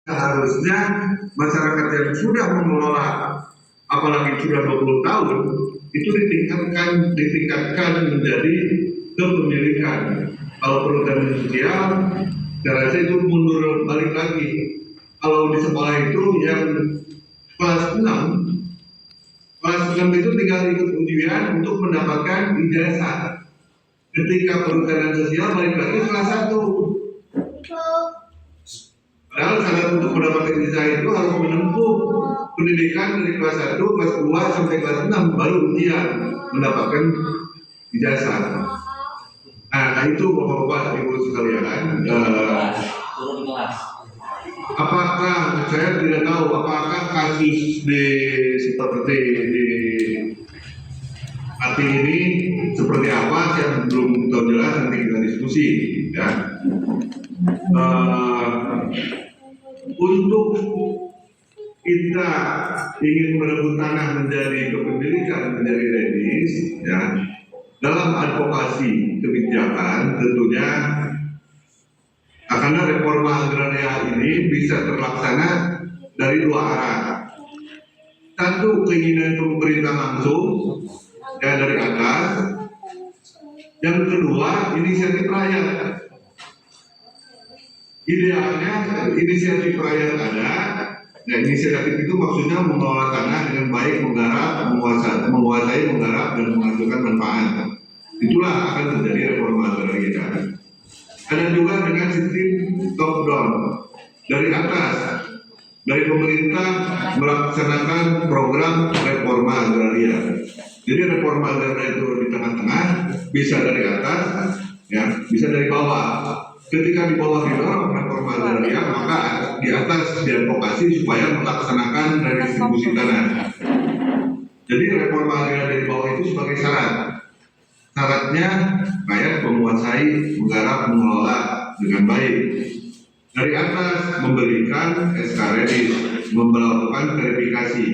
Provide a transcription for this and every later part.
Harusnya masyarakat yang sudah mengelola, apalagi sudah 20 tahun, itu ditingkatkan menjadi kepemilikan. Kalau perhutanan sosial, saya rasa itu mundur balik lagi. Kalau di sekolah itu yang kelas 6 itu tinggal ikut ujian untuk mendapatkan ijazah. Ketika perhutanan sosial balik lagi kelas 1. Padahal syarat untuk mendapatkan ijazah itu harus menempuh pendidikan dari kelas 1, kelas 2 sampai kelas 6 baru ujian mendapatkan ijazah. Nah itu Bapak-bapak Ibu sekalian, apakah saya tidak tahu apakah kasus seperti di Pati ini seperti apa, yang belum tahu jelas, nanti kita diskusi ya. Untuk kita ingin merebut tanah menjadi kepemilikan, menjadi redis ya, dalam advokasi kebijakan tentunya karena reforma agraria ini bisa terlaksana dari dua arah. Satu, keinginan pemerintah langsung ya dari atas. Yang kedua, inisiatif rakyat. Idealnya inisiatif rakyat ada. Nah, inisiatif itu maksudnya mengelola tanah dengan baik, menggarap, menguasai, menggarap dan menghasilkan manfaat. Itulah akan terjadi reforma agraria. Ada juga dengan sistem top down dari atas, dari pemerintah melaksanakan program reforma agraria. Jadi reforma agraria itu di tengah-tengah, bisa dari atas, ya, bisa dari bawah. Ketika di bawah didorong reforma agraria, maka di atas diadvokasi supaya melaksanakan redistribusi tanah. Jadi reforma agraria di bawah itu sebagai syarat. Syaratnya rakyat menguasai, menggarap, mengelola dengan baik. Dari atas memberikan SK redis, melakukan verifikasi.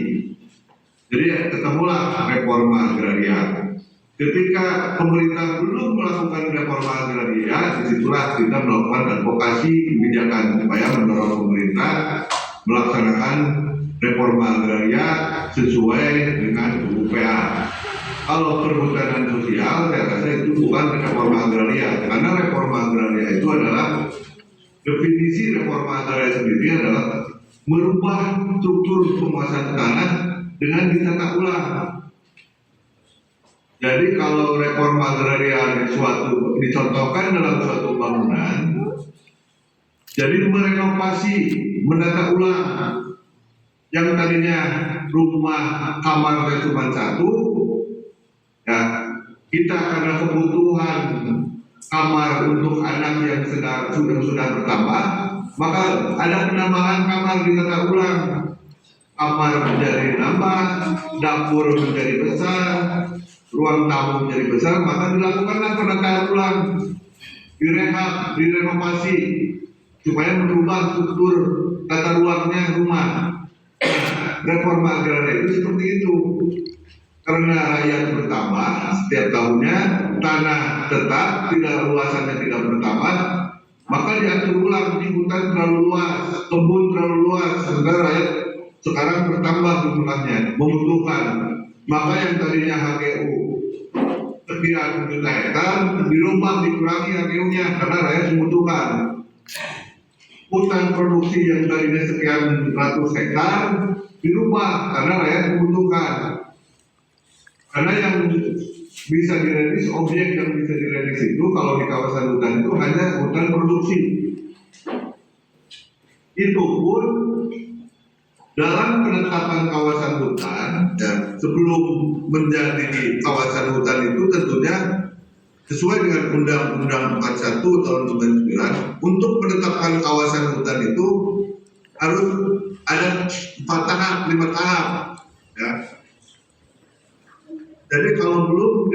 Jadi ketemulah reforma agraria. Ketika pemerintah belum melakukan reforma agraria, disitulah kita melakukan advokasi kebijakan supaya mendorong pemerintah melaksanakan reforma agraria sesuai dengan UPA. Kalau perhutanan sosial, saya rasa itu bukan reforma agraria, karena reforma agraria itu adalah definisi reforma agraria sendiri adalah merubah struktur penguasaan tanah dengan ditata ulang. Jadi kalau reforma agraria dicontohkan dalam suatu bangunan, jadi merenovasi, menata ulang yang tadinya rumah kamarnya cuma satu, ya kita karena kebutuhan kamar untuk anak yang sudah bertambah, maka ada penambahan kamar ditata ulang. Kamar menjadi nambah, dapur menjadi besar, ruang tamu menjadi besar, maka dilakukanlah penataan ulang, direhab, direnovasi supaya merubah struktur tata ruangnya rumah. Reforma agraria itu seperti itu. Karena rakyat bertambah setiap tahunnya, tanah tetap, luasannya tidak bertambah, maka diatur ulang. Di hutan terlalu luas, kebun terlalu luas, sementara rakyat sekarang bertambah jumlahnya, membutuhkan. Maka yang tadinya HGU sekian juta hektar dirubah, dikurangi HGU-nya karena rakyat membutuhkan. Hutan produksi yang tadinya sekian ratus hektar dirubah karena rakyat membutuhkan. Karena yang bisa diredis, objek yang bisa diredis itu kalau di kawasan hutan itu hanya hutan produksi. Itu pun dalam penetapan kawasan hutan, ya, sebelum menjadi kawasan hutan itu tentunya sesuai dengan Undang-Undang 41 tahun 99, untuk penetapan kawasan hutan itu harus ada 4 tahap, 5 tahap. Ya. Jadi kalau belum